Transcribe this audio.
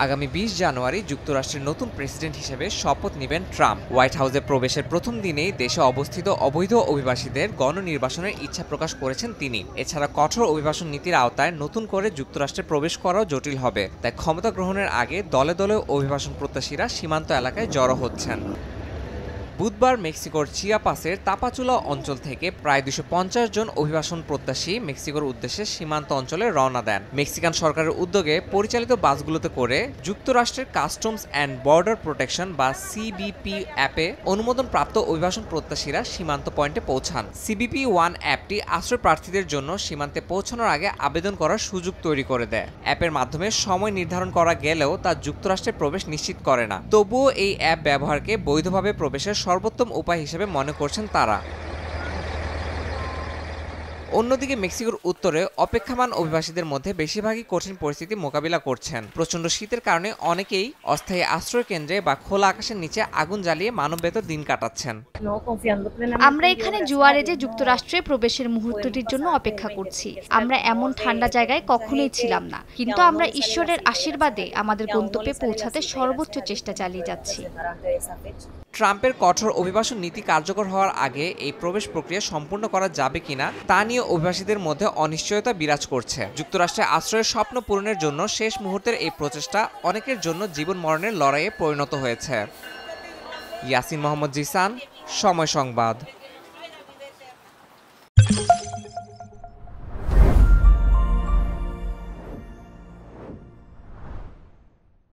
আগামী ২০ জানুয়ারি যুক্তরাষ্ট্রের নতুন প্রেসিডেন্ট হিসেবে শপথ নেবেন ট্রাম্প। হোয়াইট হাউসে প্রবেশের প্রথম দিনেই দেশে অবস্থিত অবৈধ অভিবাসীদের গণনির্বাসনের ইচ্ছা প্রকাশ করেছেন তিনি। এছাড়া কঠোর অভিবাসন নীতির আওতায় নতুন করে যুক্তরাষ্ট্রে প্রবেশ করাও জটিল হবে। তাই ক্ষমতা গ্রহণের আগে দলে দলে অভিবাসন প্রত্যাশীরা সীমান্ত এলাকায় জড়ো হচ্ছেন। বুধবার মেক্সিকোর চিয়াপাসের তাপাচুলা অঞ্চল থেকে প্রায় ২৫০ জন অভিবাসন প্রত্যাশী মেক্সিকোর উদ্দেশ্যে সীমান্ত অঞ্চলে রওনা দেন। মেক্সিকান সরকারের উদ্যোগে পরিচালিত বাসগুলোতে করে যুক্তরাষ্ট্রের কাস্টমস অ্যান্ড বর্ডার প্রোটেকশন বা সিবিপি অ্যাপে অনুমোদনপ্রাপ্ত অভিবাসন প্রত্যাশীরা সীমান্ত পয়েন্টে পৌঁছান। সিবিপি ওয়ান অ্যাপটি আশ্রয় প্রার্থীদের জন্য সীমান্তে পৌঁছানোর আগে আবেদন করার সুযোগ তৈরি করে দেয়। অ্যাপের মাধ্যমে সময় নির্ধারণ করা গেলেও তা যুক্তরাষ্ট্রে প্রবেশ নিশ্চিত করে না। তবুও এই অ্যাপ ব্যবহারকে বৈধভাবে প্রবেশের সর্বোত্তম উপায় হিসেবে মনে করছেন তারা। অন্যদিকে মেক্সিকোর উত্তরে অপেক্ষমান অভিবাসীদের মধ্যে বেশিরভাগই কঠিন পরিস্থিতি মোকাবিলা করছেন। প্রচণ্ড শীতের কারণে অনেকেই অস্থায়ী আশ্রয় কেন্দ্রে বা খোলা আকাশের নিচে আগুন জ্বালিয়ে মানববেতর দিন কাটাচ্ছেন। আমরা এখানে জুয়ারেজে যুক্তরাষ্ট্রে প্রবেশের মুহূর্তটির জন্য অপেক্ষা করছি। আমরা এমন ঠান্ডা জায়গায় কখনোই ছিলাম না, কিন্তু আমরা ঈশ্বরের আশীর্বাদে আমাদের গন্তব্যে পৌঁছাতে সর্বোচ্চ চেষ্টা চালিয়ে যাচ্ছি। ট্রাম্পের কঠোর অভিবাসন নীতি কার্যকর হওয়ার আগে এই প্রবেশ প্রক্রিয়া সম্পূর্ণ করা যাবে কিনা তা নিয়ে অভিবাসীদের মধ্যে অনিশ্চয়তা বিরাজ করছে। যুক্তরাষ্ট্রে আশ্রয়ের স্বপ্ন পূরণের জন্য শেষ মুহূর্তের এই প্রচেষ্টা অনেকের জন্য জীবন মরণের লড়াইয়ে পরিণত হয়েছে। ইয়াসিন মোহাম্মদ জিসান, সময় সংবাদ।